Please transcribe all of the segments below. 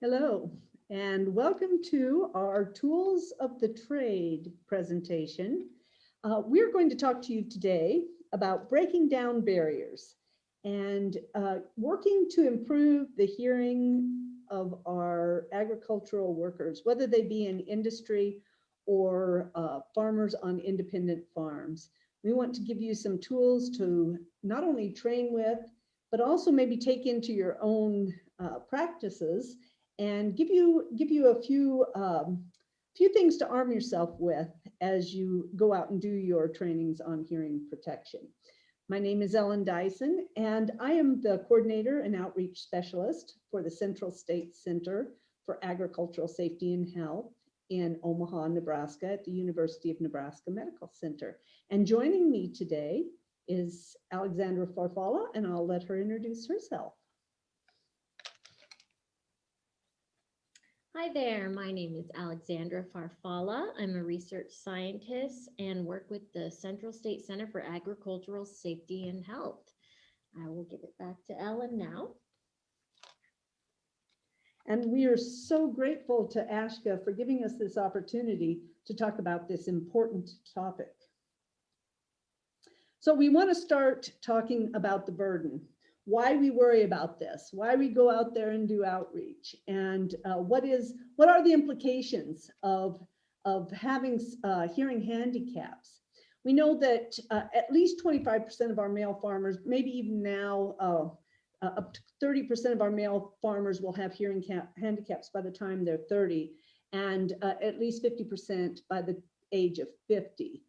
Hello, and welcome to our Tools of the Trade presentation. We're going to talk to you today about breaking down barriers and working to improve the hearing of our agricultural workers, whether they be in industry or farmers on independent farms. We want to give you some tools to not only train with, but also maybe take into your own practices and give you a few things to arm yourself with as you go out and do your trainings on hearing protection. My name is Ellen Dyson, and I am the coordinator and outreach specialist for the Central State Center for Agricultural Safety and Health in Omaha, Nebraska at the University of Nebraska Medical Center. And joining me today is Alexandra Farfalla, and I'll let her introduce herself. Hi there, my name is Alexandra Farfalla. I'm a research scientist and work with the Central State Center for Agricultural Safety and Health. I will give it back to Ellen now. And we are so grateful to Ashka for giving us this opportunity to talk about this important topic. So we want to start talking about the burden. Why we worry about this, why we go out there and do outreach, and what are the implications of having hearing handicaps. We know that at least 25% of our male farmers, maybe even now up to 30% of our male farmers will have hearing handicaps by the time they're 30, and at least 50% by the age of 50.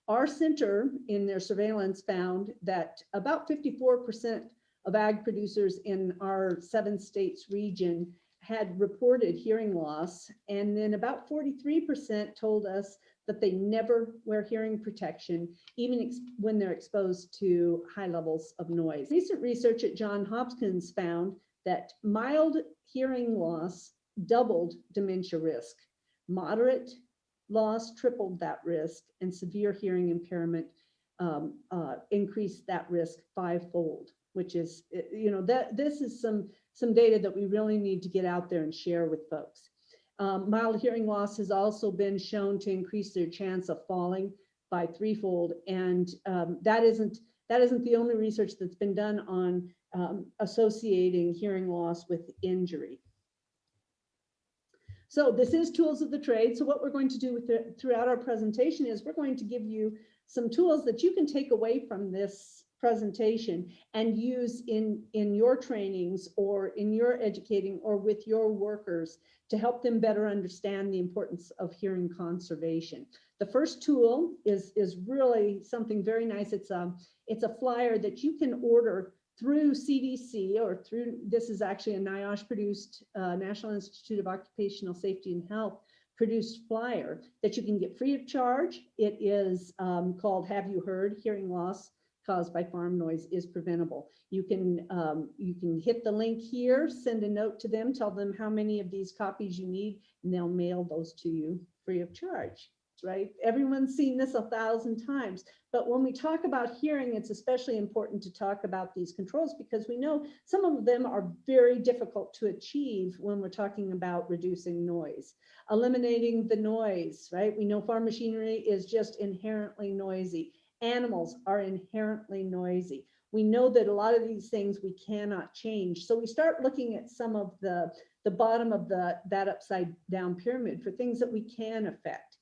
Our center in their surveillance found that about 54% of ag producers in our 7 states region had reported hearing loss, and then about 43% told us that they never wear hearing protection, even when they're exposed to high levels of noise. Recent research at Johns Hopkins found that mild hearing loss doubled dementia risk, moderate loss tripled that risk, and severe hearing impairment increased that risk 5-fold. Which is, that this is some data that we really need to get out there and share with folks. Mild hearing loss has also been shown to increase their chance of falling by 3-fold, and that isn't the only research that's been done on associating hearing loss with injury. So this is Tools of the Trade. So what we're going to do throughout our presentation is we're going to give you some tools that you can take away from this presentation and use in your trainings or in your educating or with your workers to help them better understand the importance of hearing conservation. The first tool is really something very nice. It's a flyer that you can order through CDC or through, this is actually a NIOSH produced, National Institute of Occupational Safety and Health produced flyer that you can get free of charge. It is called Have You Heard? Hearing Loss Caused by Farm Noise is Preventable. You can hit the link here, send a note to them, tell them how many of these copies you need, and they'll mail those to you free of charge. Right? Everyone's seen this 1,000 times, but when we talk about hearing, it's especially important to talk about these controls because we know some of them are very difficult to achieve when we're talking about reducing noise. Eliminating the noise, right? We know farm machinery is just inherently noisy. Animals are inherently noisy. We know that a lot of these things we cannot change. So we start looking at some of the bottom of that upside down pyramid for things that we can affect.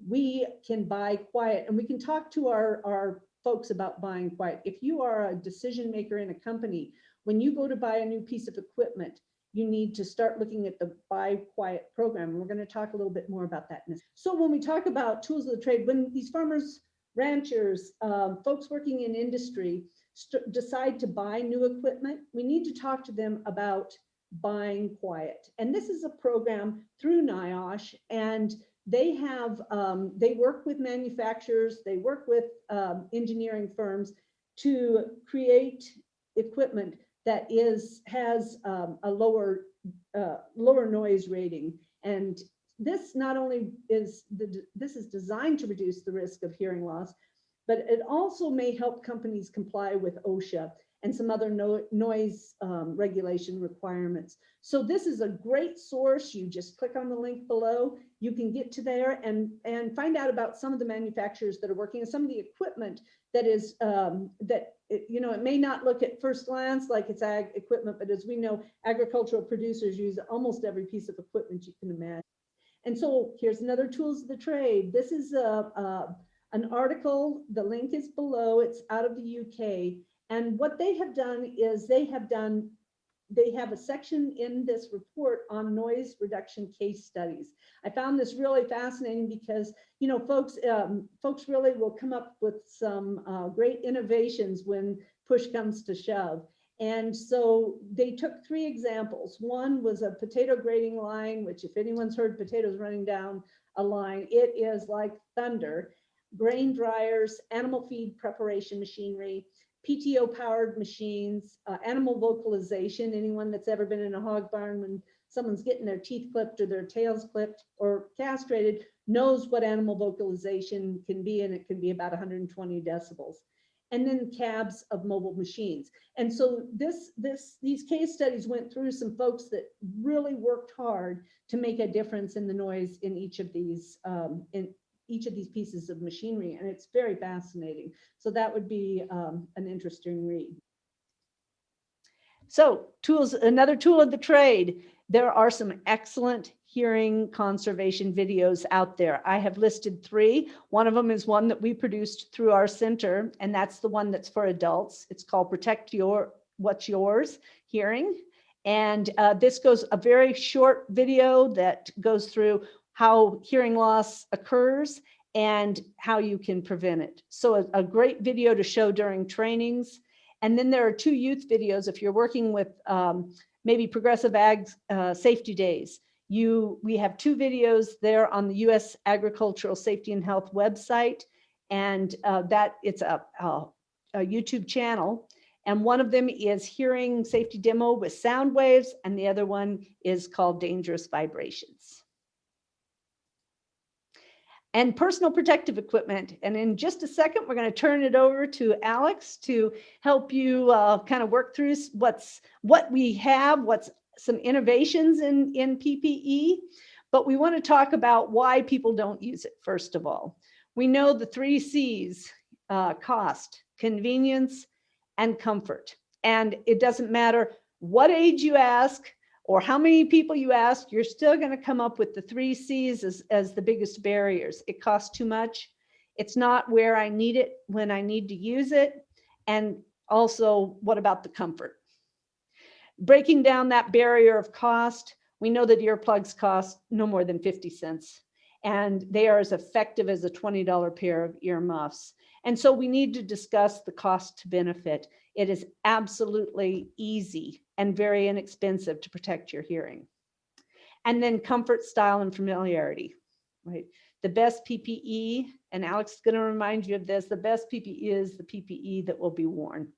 We can buy quiet, and we can talk to our folks about buying quiet. If you are a decision maker in a company, when you go to buy a new piece of equipment, you need to start looking at the Buy Quiet program. And we're going to talk a little bit more about that. So when we talk about tools of the trade, when these farmers, ranchers, folks working in industry decide to buy new equipment, we need to talk to them about buying quiet. And this is a program through NIOSH, and they have they work with manufacturers, they work with engineering firms to create equipment that has a lower noise rating. And this not only is this is designed to reduce the risk of hearing loss, but it also may help companies comply with OSHA and some other noise regulation requirements. So this is a great source. You just click on the link below. You can get to there and find out about some of the manufacturers that are working and some of the equipment that is, it may not look at first glance like it's ag equipment, but as we know, agricultural producers use almost every piece of equipment you can imagine. And so here's another tools of the trade. This is an article, the link is below, it's out of the UK. And what they have done is they have a section in this report on noise reduction case studies. I found this really fascinating because, folks really will come up with some great innovations when push comes to shove. And so they took 3 examples. One was a potato grading line, which if anyone's heard potatoes running down a line, it is like thunder. Grain dryers, animal feed preparation machinery, PTO powered machines, animal vocalization. Anyone that's ever been in a hog barn when someone's getting their teeth clipped or their tails clipped or castrated knows what animal vocalization can be, and it can be about 120 decibels. And then cabs of mobile machines. And so these case studies went through some folks that really worked hard to make a difference in the noise in each of these pieces of machinery, and it's very fascinating. So that would be an interesting read. So tools, another tool of the trade. There are some excellent hearing conservation videos out there. I have listed 3. One of them is one that we produced through our center, and that's the one that's for adults. It's called Protect What's Yours Hearing. And this goes a very short video that goes through how hearing loss occurs and how you can prevent it. So a great video to show during trainings. And then there are 2 youth videos if you're working with maybe progressive ag safety days. We have 2 videos there on the U.S. Agricultural Safety and Health website, and that it's a YouTube channel. And one of them is hearing safety demo with sound waves, and the other one is called Dangerous Vibrations. And personal protective equipment. And in just a second, we're going to turn it over to Alex to help you kind of work through what we have, what's some innovations in PPE. But we want to talk about why people don't use it, first of all. We know the 3 C's, cost, convenience, and comfort. And it doesn't matter what age you ask, or how many people you ask, you're still going to come up with the 3 C's as the biggest barriers. It costs too much. It's not where I need it when I need to use it. And also, what about the comfort? Breaking down that barrier of cost, we know that earplugs cost no more than 50 cents. And they are as effective as a $20 pair of ear muffs. And so we need to discuss the cost to benefit. It is absolutely easy and very inexpensive to protect your hearing. And then comfort, style, and familiarity, right? The best PPE, and Alex is going to remind you of this, the best PPE is the PPE that will be worn.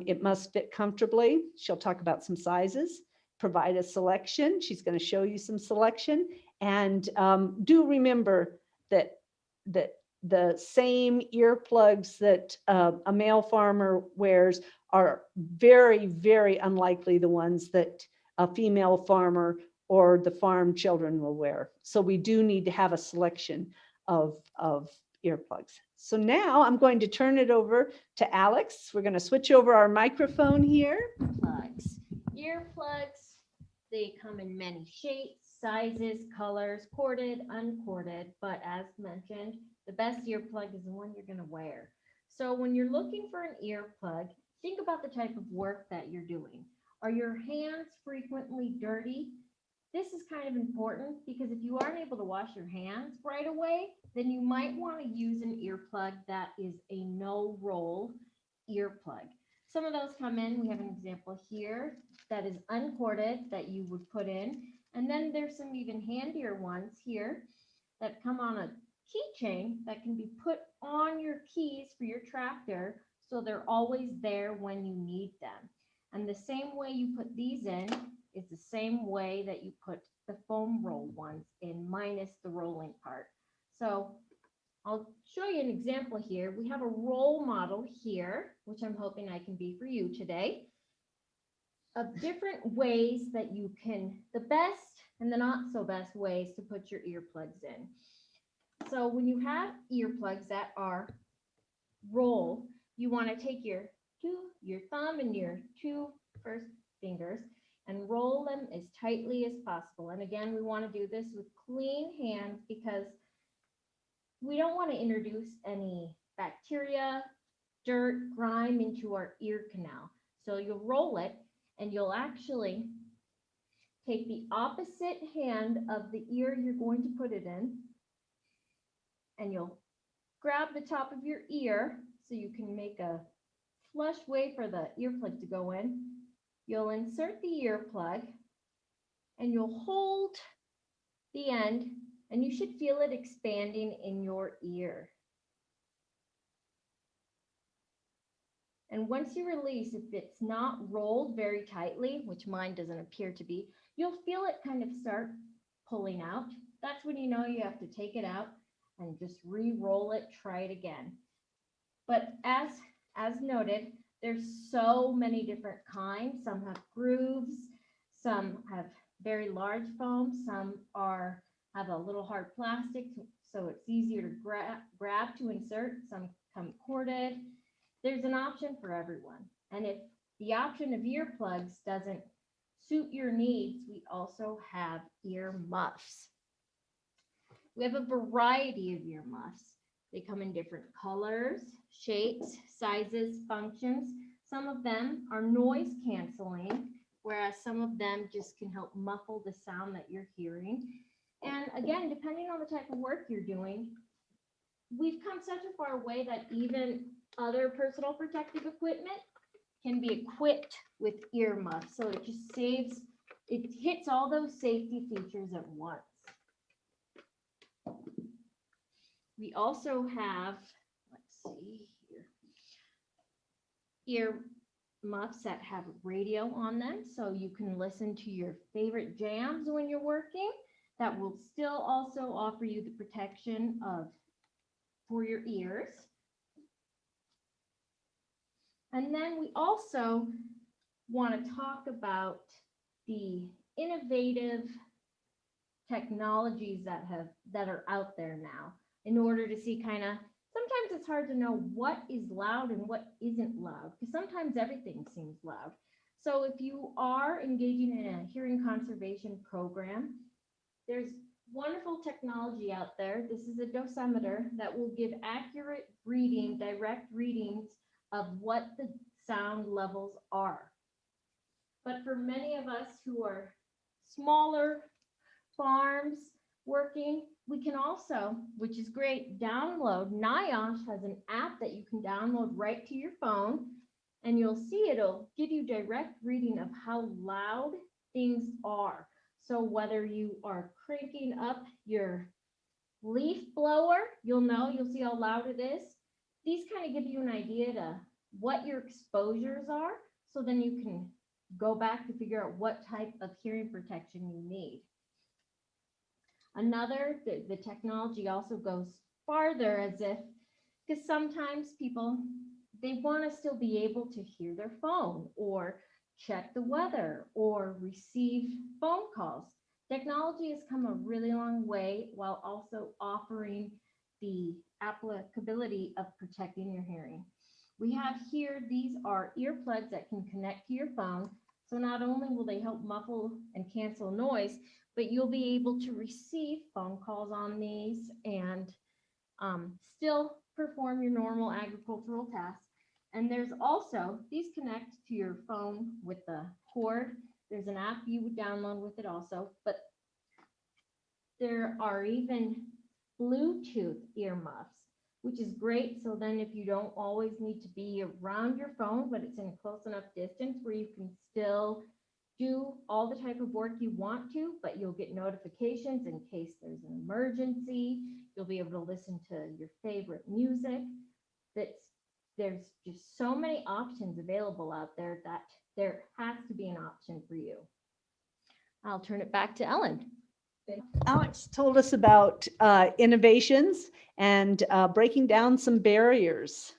It must fit comfortably. She'll talk about some sizes, provide a selection. She's going to show you some selection. And do remember that the same earplugs that a male farmer wears are very, very unlikely the ones that a female farmer or the farm children will wear. So we do need to have a selection of earplugs. So now I'm going to turn it over to Alex. We're going to switch over our microphone here. Plugs. Earplugs, they come in many shapes, sizes, colors, corded, uncorded, but as mentioned, the best earplug is the one you're going to wear. So when you're looking for an earplug, think about the type of work that you're doing. Are your hands frequently dirty? This is kind of important because if you aren't able to wash your hands right away, then you might want to use an earplug that is a no-roll earplug. Some of those come in. We have an example here that is uncorded that you would put in. And then there's some even handier ones here that come on a keychain that can be put on your keys for your tractor so they're always there when you need them. And the same way you put these in is the same way that you put the foam roll ones in, minus the rolling part. So I'll show you an example here. We have a role model here, which I'm hoping I can be for you today, of different ways that you can, the best and the not so best ways to put your earplugs in. So when you have earplugs that are roll, you want to take your thumb and your two first fingers and roll them as tightly as possible. And again, we want to do this with clean hands because we don't want to introduce any bacteria, dirt, grime into our ear canal. So you'll roll it and you'll actually take the opposite hand of the ear you're going to put it in, and you'll grab the top of your ear so you can make a flush way for the earplug to go in. You'll insert the earplug and you'll hold the end, and you should feel it expanding in your ear. And once you release, if it's not rolled very tightly, which mine doesn't appear to be, you'll feel it kind of start pulling out. That's when you know you have to take it out and just re-roll it, try it again. But as noted, there's so many different kinds. Some have grooves, some have very large foam, some have a little hard plastic, so it's easier to grab to insert. Some come corded. There's an option for everyone. And if the option of earplugs doesn't suit your needs, we also have ear muffs. We have a variety of ear muffs. They come in different colors, shapes, sizes, functions. Some of them are noise canceling, whereas some of them just can help muffle the sound that you're hearing. And again, depending on the type of work you're doing, we've come such a far way that even other personal protective equipment can be equipped with ear muffs. So it just it hits all those safety features at once. We also have, let's see here, ear muffs that have radio on them, so you can listen to your favorite jams when you're working. That will still also offer you the protection for your ears. And then we also want to talk about the innovative technologies that are out there now, in order to see sometimes it's hard to know what is loud and what isn't loud, because sometimes everything seems loud. So if you are engaging in a hearing conservation program, there's wonderful technology out there. This is a dosimeter that will give accurate reading, direct readings of what the sound levels are. But for many of us who are smaller farms working, we can also, which is great, download. NIOSH has an app that you can download right to your phone, and you'll see it'll give you direct reading of how loud things are. So whether you are cranking up your leaf blower, you'll see how loud it is. These kind of give you an idea to what your exposures are, so then you can go back to figure out what type of hearing protection you need. The technology also goes farther, because sometimes people, they want to still be able to hear their phone or check the weather or receive phone calls. Technology has come a really long way while also offering the applicability of protecting your hearing. We have here, these are earplugs that can connect to your phone. So not only will they help muffle and cancel noise, but you'll be able to receive phone calls on these and still perform your normal agricultural tasks. And there's also, these connect to your phone with the cord. There's an app you would download with it also, but there are even Bluetooth earmuffs, which is great. So then if you don't always need to be around your phone, but it's in close enough distance where you can still do all the type of work you want to, but you'll get notifications in case there's an emergency. You'll be able to listen to your favorite music. There's just so many options available out there that there has to be an option for you. I'll turn it back to Ellen. Alex told us about innovations and breaking down some barriers.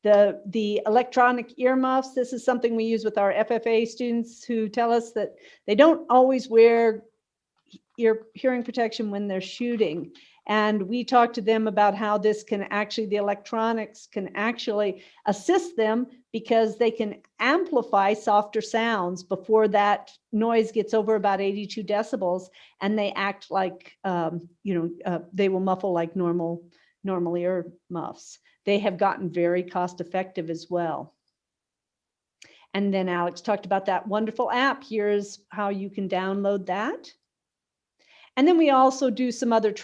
The electronic earmuffs, this is something we use with our FFA students who tell us that they don't always wear hearing protection when they're shooting. And we talked to them about how this can actually, the electronics can actually assist them because they can amplify softer sounds before that noise gets over about 82 decibels, and they act like, they will muffle like normal ear muffs. They have gotten very cost effective as well. And then Alex talked about that wonderful app. Here's how you can download that. And then we also do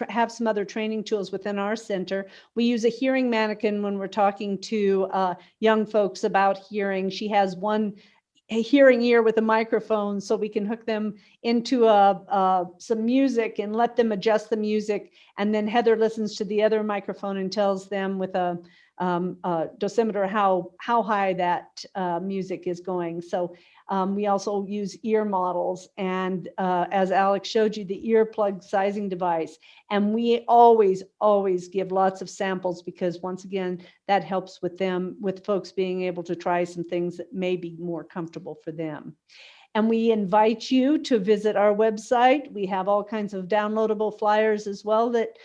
have some other training tools within our center. We use a hearing mannequin when we're talking to young folks about hearing. She has a hearing ear with a microphone, so we can hook them into some music and let them adjust the music. And then Heather listens to the other microphone and tells them with a dosimeter how high that music is going. So we also use ear models, and as Alex showed you, the earplug sizing device. And we always give lots of samples, because once again, that helps with folks being able to try some things that may be more comfortable for them. And we invite you to visit our website. We have all kinds of downloadable flyers as well, that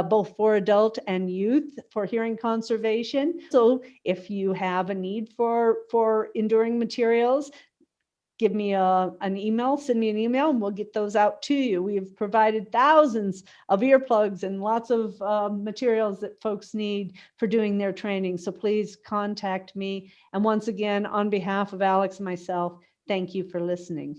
both for adult and youth, for hearing conservation. So if you have a need for enduring materials, give me an email, send me an email, and we'll get those out to you. We've provided thousands of earplugs and lots of materials that folks need for doing their training. So please contact me. And once again, on behalf of Alex and myself, thank you for listening.